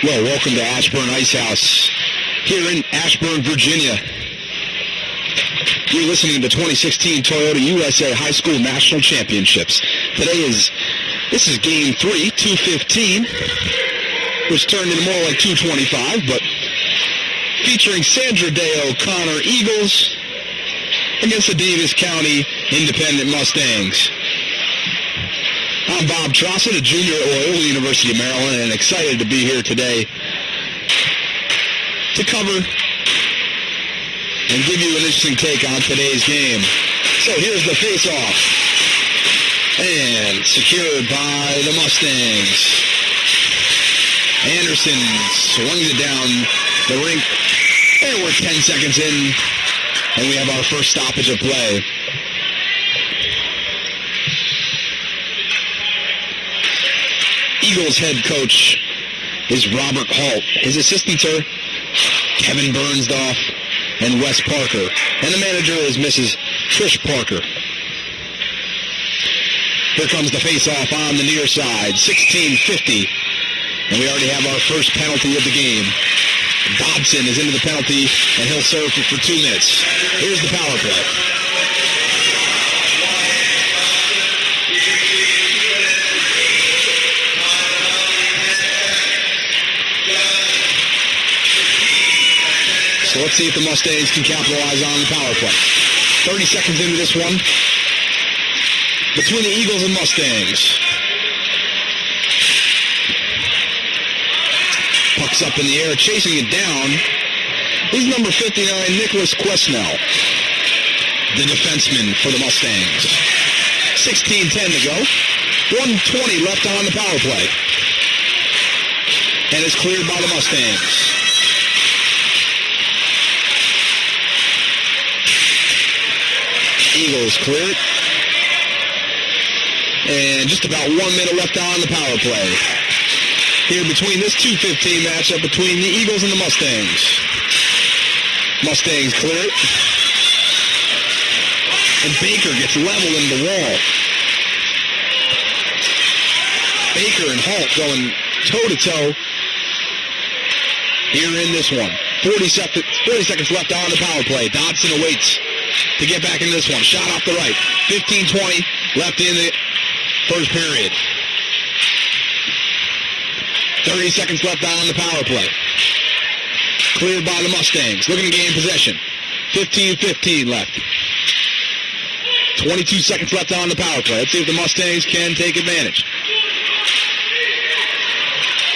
Well, welcome to Ashburn Ice House here in Ashburn, Virginia. You're listening to the 2016 Toyota USA High School National Championships. This is Game 3, 2:15, which turned into more like 2:25, but featuring Sandra Day O'Connor Eagles against the Davis County Independent Mustangs. I'm Bob Trossett, a junior at Loyola University of Maryland, and excited to be here today to cover and give you an interesting take on today's game. So here's the face-off, and secured by the Mustangs. Anderson swings it down the rink, and we're 10 seconds in, and we have our first stoppage of play. Eagles head coach is Robert Holt. His assistants are Kevin Bernsdorf and Wes Parker. And the manager is Mrs. Trish Parker. Here comes the face-off on the near side, 16:50. And we already have our first penalty of the game. Dodson is into the penalty, and he'll serve for 2 minutes. Here's the power play. So let's see if the Mustangs can capitalize on the power play. 30 seconds into this one between the Eagles and Mustangs. Puck's up in the air, chasing it down. He's number 59, Nicholas Quesnell, the defenseman for the Mustangs. 16:10 to go. 1:20 left on the power play. And it's cleared by the Mustangs. Eagles clear it. And just about 1 minute left on the power play. Here between this 2:15 matchup between the Eagles and the Mustangs. Mustangs clear it. And Baker gets leveled in the wall. Baker and Holt going toe-to-toe here in this one. 40 seconds left on the power play. Dodson awaits to get back into this one. Shot off the right. 15:20 left in the first period. 30 seconds left on the power play. Cleared by the Mustangs. Looking to gain possession. 15:15 left. 22 seconds left on the power play. Let's see if the Mustangs can take advantage.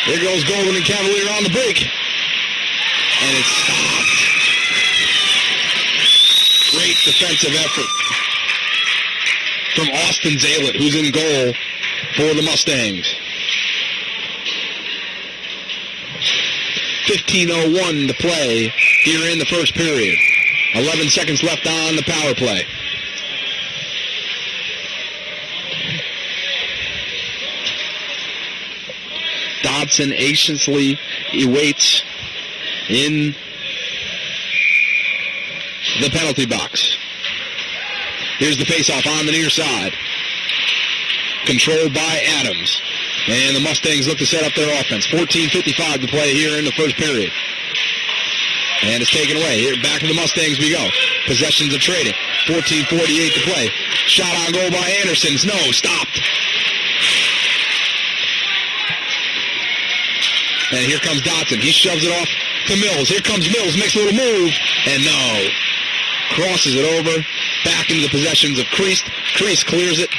There goes Golden and Cavalier on the break. And it's stopped. Great defensive effort from Austin Zaylett, who's in goal for the Mustangs. 15:01 to play here in the first period. 11 seconds left on the power play. Dodson anxiously awaits in the penalty box. Here's the faceoff on the near side. Controlled by Adams. And the Mustangs look to set up their offense. 14:55 to play here in the first period. And it's taken away. Here, back to the Mustangs we go. Possessions are trading. 14:48 to play. Shot on goal by Anderson. No, stopped. And here comes Dodson. He shoves it off to Mills. Here comes Mills. Makes a little move. And no. crosses it over, back into the possessions of Crease. Crease clears it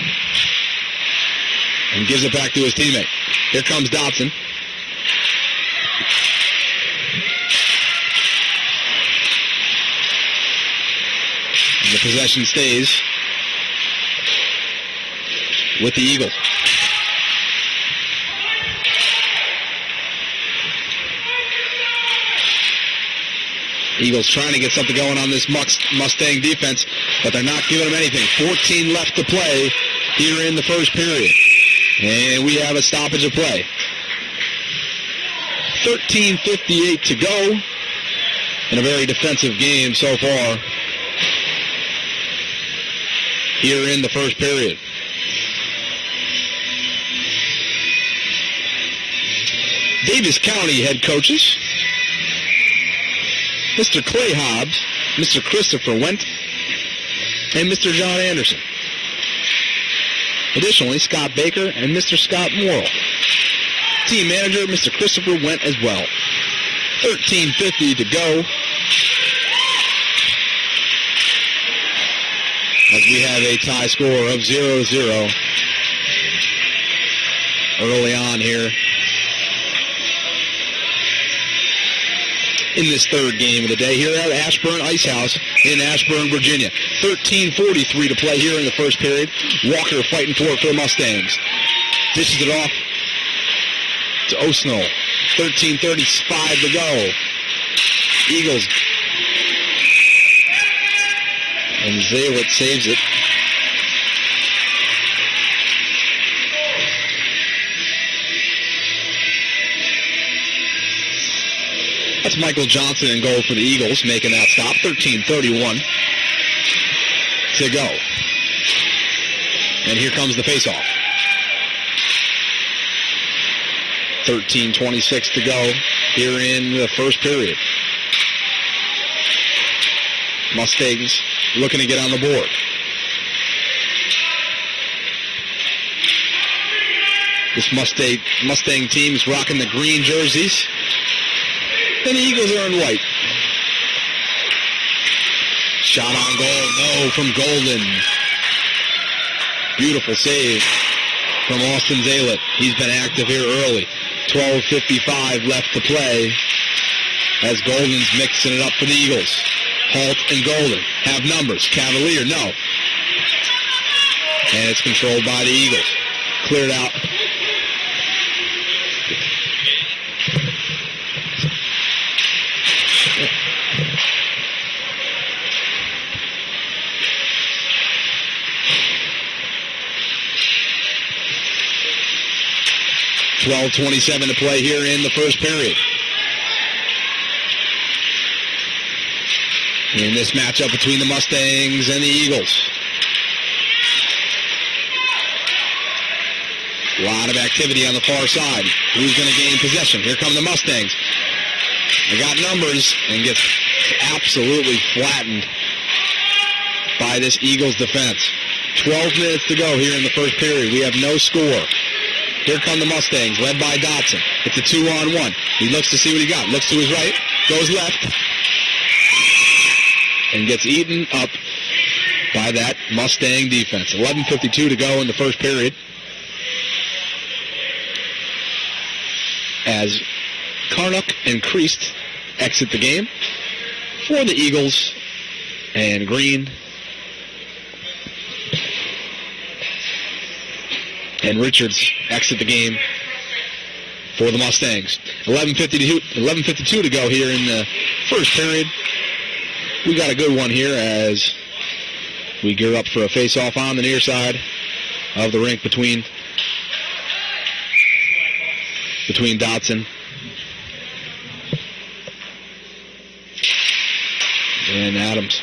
and gives it back to his teammate. Here comes Dotson. The possession stays with the Eagles. Eagles trying to get something going on this Mustang defense, but they're not giving them anything. 14 left to play here in the first period. And we have a stoppage of play. 13:58 to go in a very defensive game so far here in the first period. Davis County head coaches, Mr. Clay Hobbs, Mr. Christopher Wendt, and Mr. John Anderson. Additionally, Scott Baker and Mr. Scott Morrill. Team manager, Mr. Christopher Wendt as well. 13:50 to go as we have a tie score of 0-0 early on here in this third game of the day here at Ashburn Ice House in Ashburn, Virginia. 13:43 to play here in the first period. Walker fighting for it for the Mustangs. Dishes it off to Osno. 13:35 to go. Eagles. And Zaylet saves it. That's Michael Johnson in goal for the Eagles, making that stop. 13:31 to go. And here comes the faceoff. 13:26 to go here in the first period. Mustangs looking to get on the board. This Mustang team is rocking the green jerseys. And the Eagles are in white. Shot on goal. No, from Golden. Beautiful save from Austin Zaylet. He's been active here early. 12:55 left to play as Golden's mixing it up for the Eagles. Holt and Golden have numbers. Cavalier, no. And it's controlled by the Eagles. Cleared out. $12:27 to play here in the first period. In this matchup between the Mustangs and the Eagles. A lot of activity on the far side. Who's going to gain possession? Here come the Mustangs. They got numbers and gets absolutely flattened by this Eagles defense. 12 minutes to go here in the first period. We have no score. Here come the Mustangs, led by Dotson. It's a 2-on-1. He looks to see what he got. Looks to his right, goes left, and gets eaten up by that Mustang defense. 11:52 to go in the first period. As Carnock and Creast exit the game for the Eagles, and Green and Richards exit the game for the Mustangs. 11:52 to go here in the first period. We got a good one here as we gear up for a face-off on the near side of the rink between Dotson and Adams.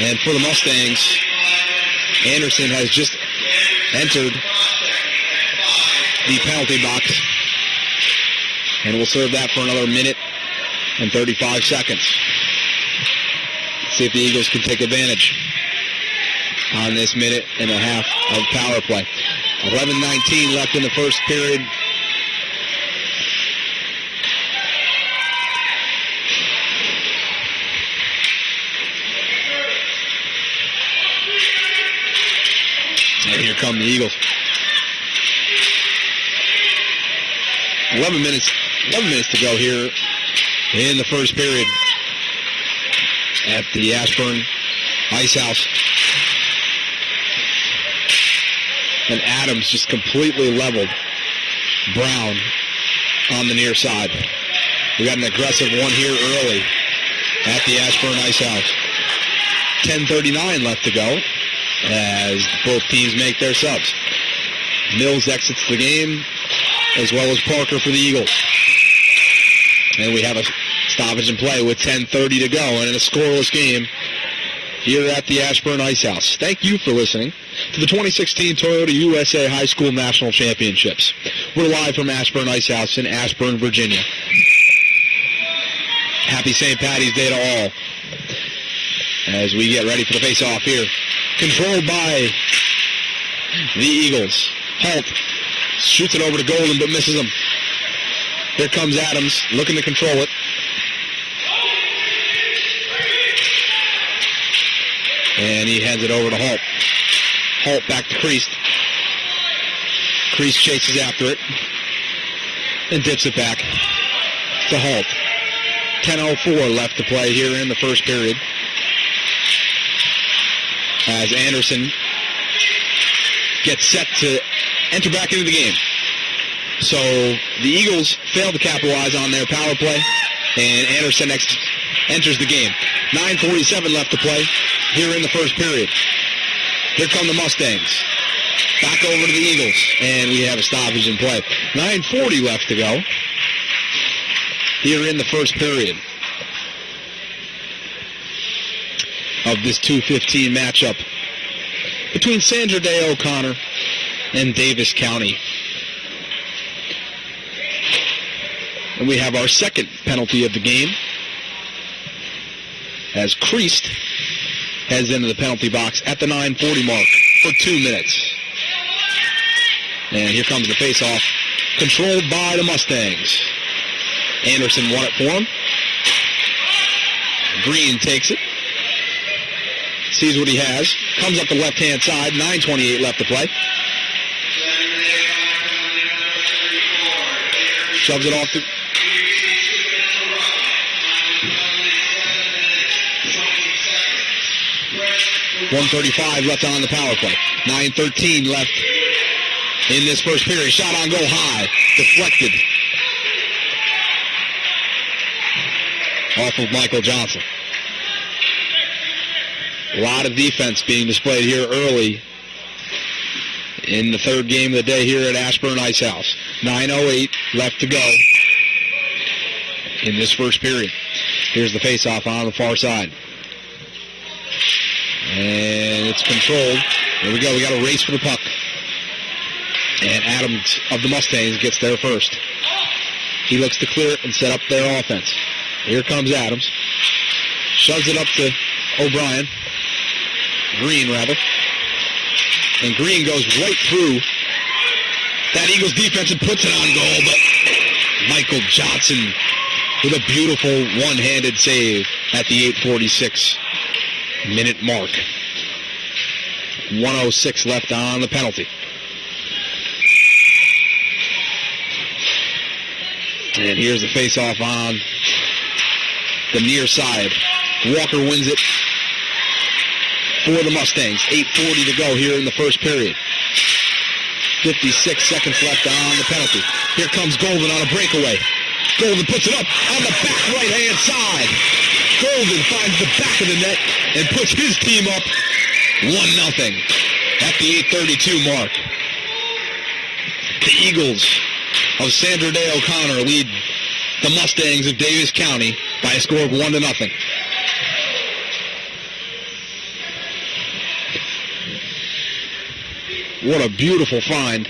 And for the Mustangs, Anderson has just entered the penalty box and will serve that for another minute and 35 seconds. See if the Eagles can take advantage on this minute and a half of power play. 11:19 left in the first period. And here come the Eagles. 11 minutes to go here in the first period at the Ashburn Ice House. And Adams just completely leveled Brown on the near side. We got an aggressive one here early at the Ashburn Ice House. 10:39 left to go as both teams make their subs. Mills exits the game, as well as Parker for the Eagles. And we have a stoppage in play with 10:30 to go, and in a scoreless game here at the Ashburn Ice House. Thank you for listening to the 2016 Toyota USA High School National Championships. We're live from Ashburn Ice House in Ashburn, Virginia. Happy St. Patty's Day to all as we get ready for the face-off here. Controlled by the Eagles. Holt shoots it over to Golden, but misses him. Here comes Adams, looking to control it. And he hands it over to Holt. Holt back to Priest. Priest chases after it and dips it back to Holt. 10:04 left to play here in the first period, as Anderson gets set to enter back into the game. So the Eagles failed to capitalize on their power play, and Anderson enters the game. 9:47 left to play here in the first period. Here come the Mustangs. Back over to the Eagles, and we have a stoppage in play. 9:40 left to go here in the first period of this 2:15 matchup between Sandra Day O'Connor and Davis County. And we have our second penalty of the game as Priest heads into the penalty box at the 9:40 mark for 2 minutes. And here comes the face-off, controlled by the Mustangs. Anderson won it for him. Green takes it. Sees what he has. Comes up the left-hand side. 9:28 left to play. Shoves it off to... .135 left on the power play. 9:13 left in this first period. Shot on goal high. Deflected off of Michael Johnson. A lot of defense being displayed here early in the third game of the day here at Ashburn Ice House. 9:08 left to go in this first period. Here's the face-off on the far side. And it's controlled. Here we go. We got a race for the puck. And Adams of the Mustangs gets there first. He looks to clear it and set up their offense. Here comes Adams. Shoves it up to O'Brien. Green, rather. And Green goes right through that Eagles defense and puts it on goal. But Michael Johnson with a beautiful one-handed save at the 8:46-minute mark. 1:06 left on the penalty. And here's the face-off on the near side. Walker wins it for the Mustangs. 8:40 to go here in the first period. 56 seconds left on the penalty. Here comes Golden on a breakaway. Golden puts it up on the back right-hand side. Golden finds the back of the net and puts his team up 1-0 at the 8:32 mark. The Eagles of Sandra Day O'Connor lead the Mustangs of Davis County by a score of 1-0. What a beautiful find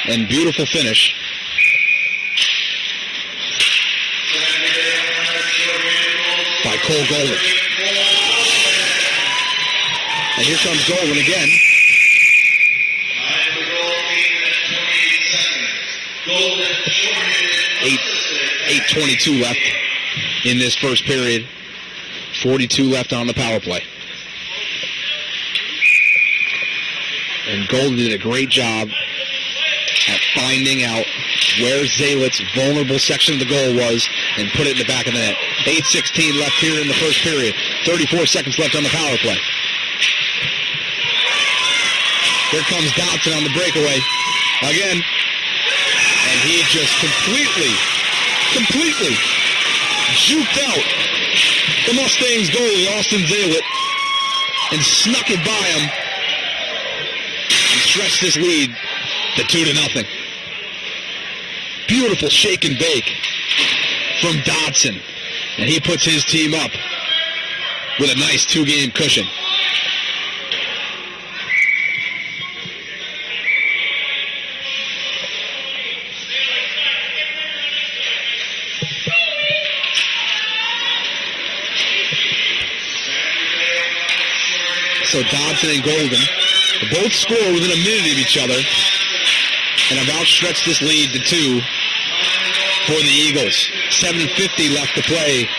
and beautiful finish by Cole Golden. And here comes Golden again. 8:22 left in this first period. 42 left on the power play. And Golden did a great job at finding out where Zalit's vulnerable section of the goal was and put it in the back of the net. 8:16 left here in the first period. 34 seconds left on the power play. Here comes Dodson on the breakaway again. And he just completely juked out the Mustangs goalie, Austin Zalit, and snuck it by him and stretched this lead to 2-0. Beautiful shake and bake from Dodson, and he puts his team up with a nice 2-game cushion. So Dodson and Golden both score within a minute of each other and have outstretched this lead to 2 for the Eagles. 7:50 left to play.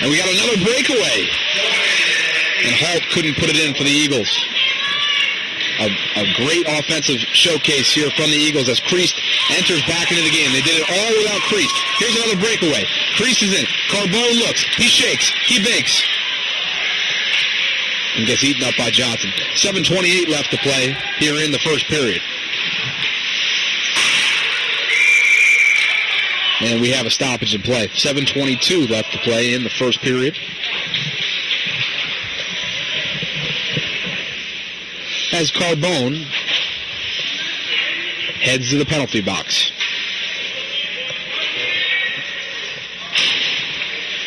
And we got another breakaway. And Halt couldn't put it in for the Eagles. A great offensive showcase here from the Eagles as Priest enters back into the game. They did it all without Priest. Here's another breakaway. Priest is in. Carbone looks. He shakes. He bakes. And gets eaten up by Johnson. 7:28 left to play here in the first period. And we have a stoppage in play. 7:22 left to play in the first period. As Carbone heads to the penalty box.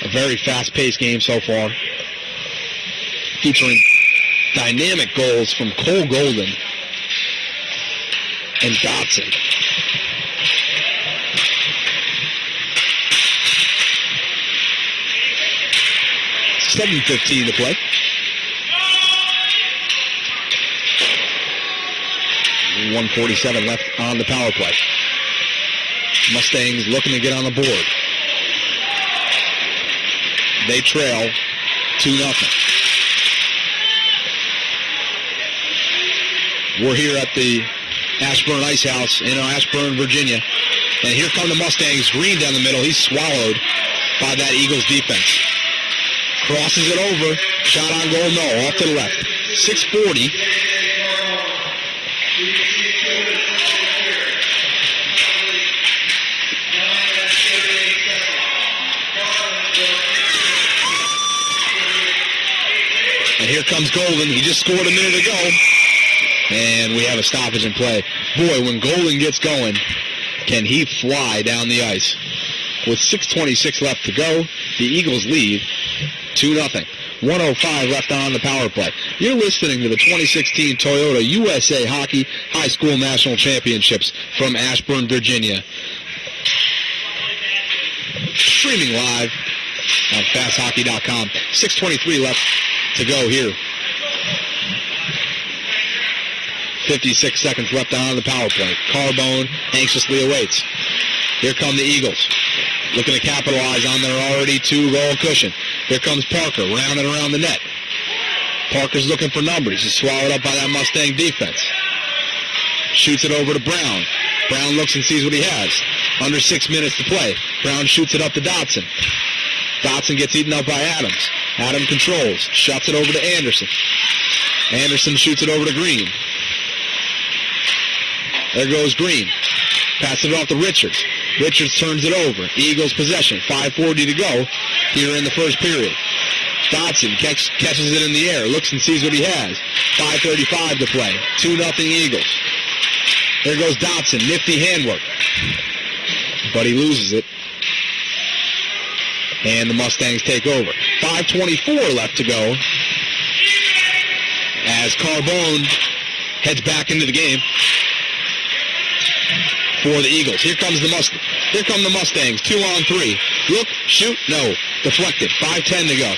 A very fast-paced game so far, featuring dynamic goals from Cole Golden and Dodson. $7:15 to play. $1:47 left on the power play. Mustangs looking to get on the board. They trail 2-0. We're here at the Ashburn Ice House in Ashburn, Virginia. And here come the Mustangs. Green down the middle. He's swallowed by that Eagles defense. Crosses it over. Shot on goal, no. Off to the left. 6:40. And here comes Golden. He just scored a minute ago. And we have a stoppage in play. Boy, when Golden gets going, can he fly down the ice. With 6:26 left to go, the Eagles lead 2-0. 1:05 left on the power play. You're listening to the 2016 Toyota USA Hockey High School National Championships from Ashburn, Virginia. Streaming live on FastHockey.com. 6:23 left to go here. 56 seconds left on the power play. Carbone anxiously awaits. Here come the Eagles, looking to capitalize on their already 2-goal cushion. Here comes Parker, rounding around the net. Parker's looking for numbers. He's swallowed up by that Mustang defense. Shoots it over to Brown. Brown looks and sees what he has. Under 6 minutes to play. Brown shoots it up to Dodson. Dodson gets eaten up by Adams. Adams controls. Shuts it over to Anderson. Anderson shoots it over to Green. There goes Green. Passes it off to Richards. Richards turns it over. Eagles possession. 5:40 to go here in the first period. Dodson catches it in the air. Looks and sees what he has. 5:35 to play. 2-0 Eagles. There goes Dodson. Nifty handwork. But he loses it. And the Mustangs take over. 5:24 left to go as Carbone heads back into the game for the Eagles. Here come the Mustangs. 2-on-3. Look, shoot, no. Deflected. 5:10 to go.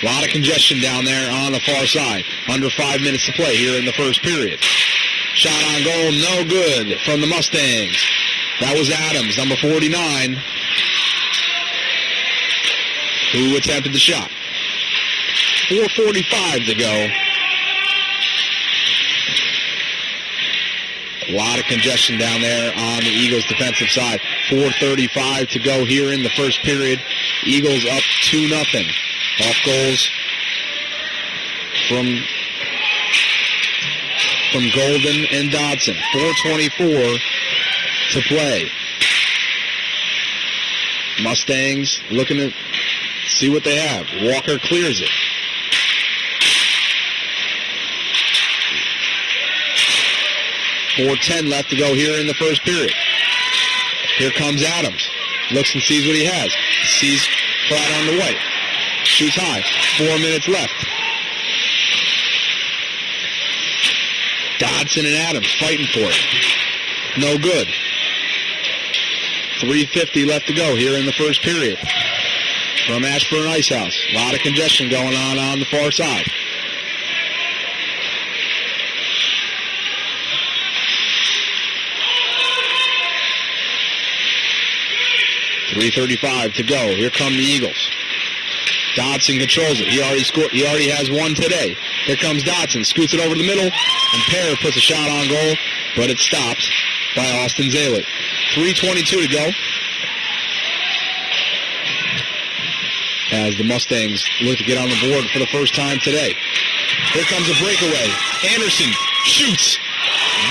A lot of congestion down there on the far side. Under 5 minutes to play here in the first period. Shot on goal, no good from the Mustangs. That was Adams, number 49, who attempted the shot. 4:45 to go. A lot of congestion down there on the Eagles' defensive side. 4:35 to go here in the first period. Eagles up 2-0. Off goals from Golden and Dodson. 4:24 to play. Mustangs looking to see what they have. Walker clears it. .410 left to go here in the first period. Here comes Adams. Looks and sees what he has. Sees flat on the white. Shoots high. 4 minutes left. Dodson and Adams fighting for it. No good. 3:50 left to go here in the first period. From Ashburn Ice House. A lot of congestion going on the far side. .335 to go. Here come the Eagles. Dodson controls it. He already scored. He already has one today. Here comes Dodson. Scoots it over the middle. And Pear puts a shot on goal. But it's stopped by Austin Zalett. 3:22 to go. As the Mustangs look to get on the board for the first time today. Here comes a breakaway. Anderson shoots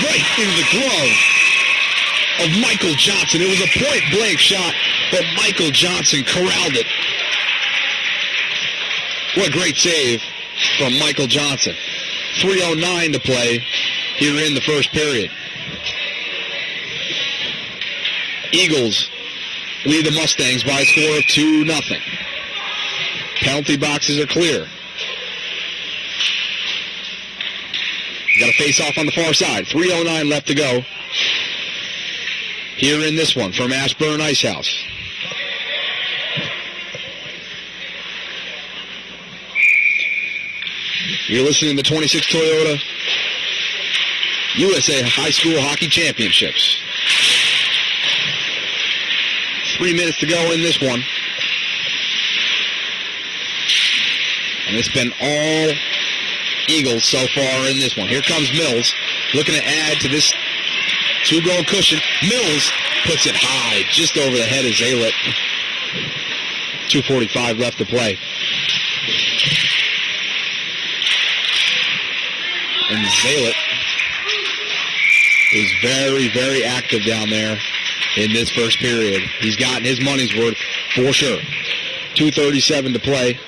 right into the glove of Michael Johnson. It was a point-blank shot, but Michael Johnson corralled it. What a great save from Michael Johnson. 3:09 to play here in the first period. Eagles lead the Mustangs by a score of 2-0. Penalty boxes are clear. Got a face-off on the far side. 3:09 left to go. Here in this one from Ashburn Ice House. You're listening to 26 Toyota USA High School Hockey Championships. 3 minutes to go in this one. And it's been all Eagles so far in this one. Here comes Mills, looking to add to this two-goal cushion. Mills puts it high, just over the head of Zalett. 2:45 left to play. And Zalett is very, very active down there in this first period. He's gotten his money's worth for sure. 2:37 to play.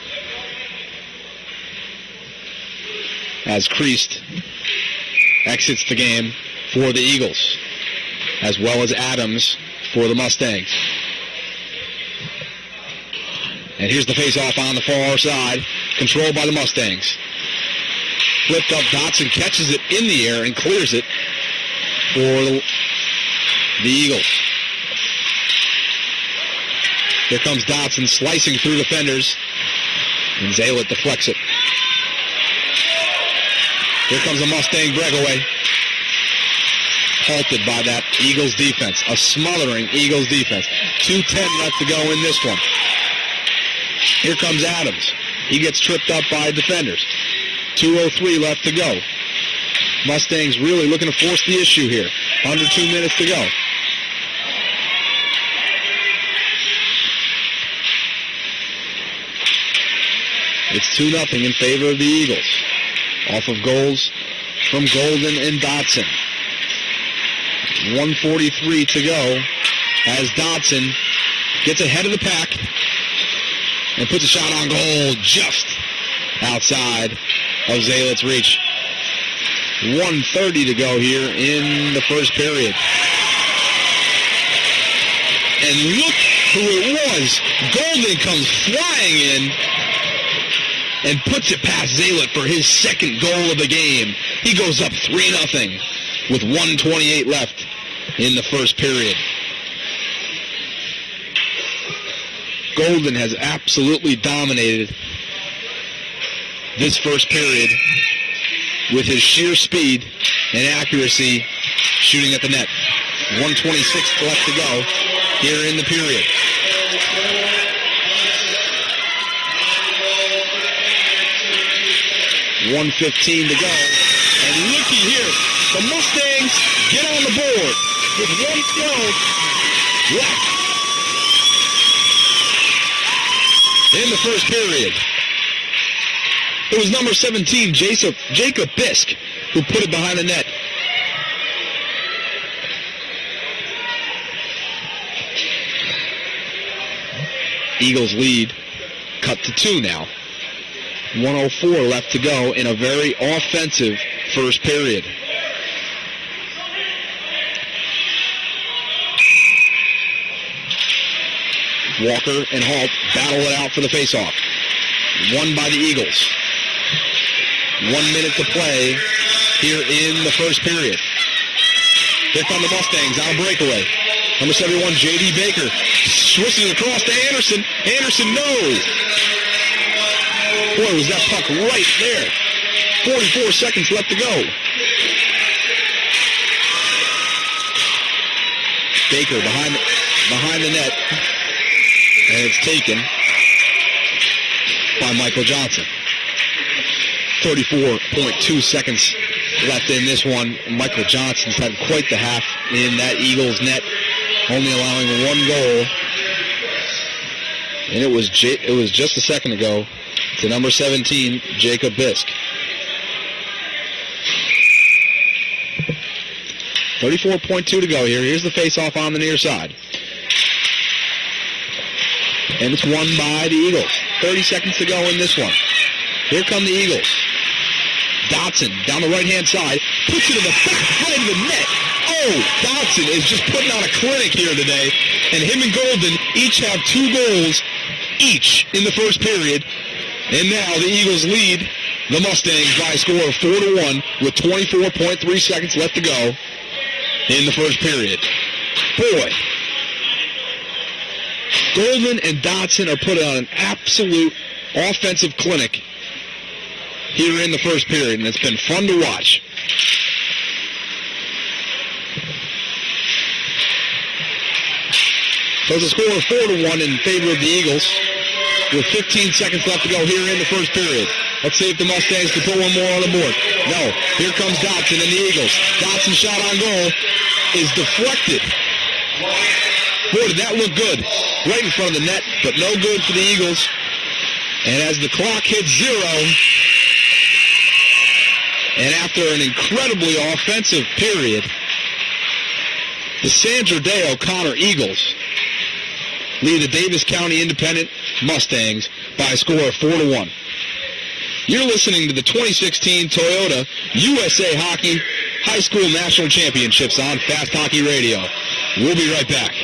As Kreist exits the game for the Eagles, as well as Adams for the Mustangs. And here's the face-off on the far side, controlled by the Mustangs. Flipped up, Dodson catches it in the air and clears it for the Eagles. Here comes Dodson slicing through defenders, and Zalett deflects it. Here comes a Mustang breakaway. Halted by that Eagles defense. A smothering Eagles defense. 2:10 left to go in this one. Here comes Adams. He gets tripped up by defenders. 2:03 left to go. Mustangs really looking to force the issue here. Under 2 minutes to go. It's 2-0 in favor of the Eagles. Off of goals from Golden and Dodson. 1:43 to go as Dodson gets ahead of the pack and puts a shot on goal just outside of Zalett's reach. 1:30 to go here in the first period. And look who it was. Golden comes flying in and puts it past Zalett for his second goal of the game. He goes up 3-0 with 1:28 left in the first period. Golden has absolutely dominated this first period with his sheer speed and accuracy shooting at the net. 1:26 left to go here in the period. $1:15 to go. And looky here, the Mustangs get on the board with 1:12 left in the first period. It was number 17, Jacob Bisk, who put it behind the net. Eagles lead cut to 2 now. 1:04 left to go in a very offensive first period. Walker and Halt battle it out for the faceoff. Won by the Eagles. 1 minute to play here in the first period. Here come the Mustangs on a breakaway. Number 71, J.D. Baker, switching across to Anderson. Anderson, no! Boy, was that puck right there. 44 seconds left to go. Baker behind the net. And it's taken by Michael Johnson. 34.2 seconds left in this one. Michael Johnson's had quite the half in that Eagles net, only allowing 1 goal. And it was just a second ago to number 17, Jacob Bisk. 34.2 to go here. Here's the face-off on the near side. And it's won by the Eagles. 30 seconds to go in this one. Here come the Eagles. Dotson down the right-hand side. Puts it in the back right of the net. Oh, Dotson is just putting on a clinic here today. And him and Golden each have 2 goals each in the first period. And now the Eagles lead the Mustangs by a score of 4-1 with 24.3 seconds left to go in the first period. Boy, Golden and Dotson are putting on an absolute offensive clinic here in the first period, and it's been fun to watch. So it's a score of 4-1 in favor of the Eagles with 15 seconds left to go here in the first period. Let's see if the Mustangs can put one more on the board. No, here comes Dotson and the Eagles. Dotson's shot on goal is deflected. Boy, did that look good. Right in front of the net, but no good for the Eagles. And as the clock hits 0, and after an incredibly offensive period, the Sandra Day O'Connor Eagles lead the Davis County Independent Mustangs by a score of 4-1. You're listening to the 2016 Toyota USA Hockey High School National Championships on Fast Hockey Radio. We'll be right back.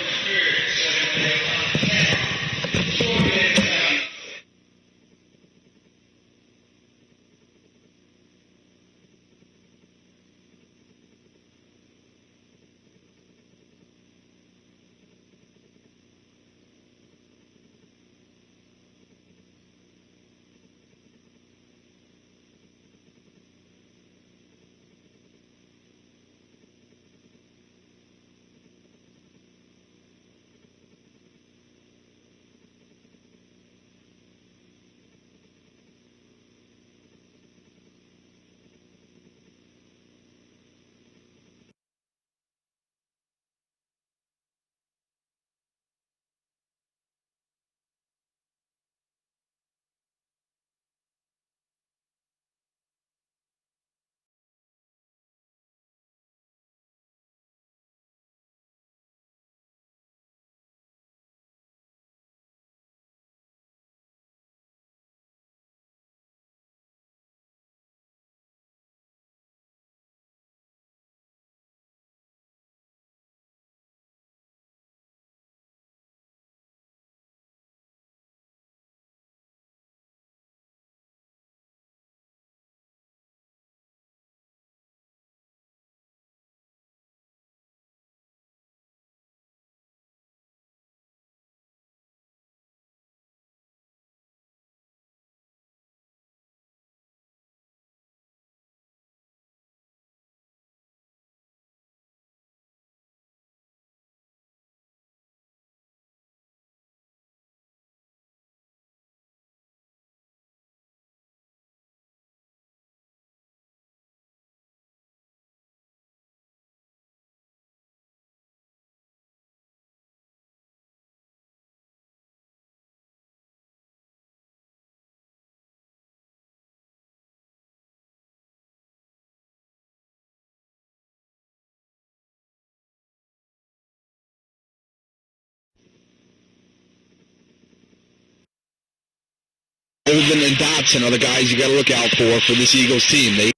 Golden and Dotson are the guys you got to look out for this Eagles team. They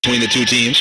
between the two teams.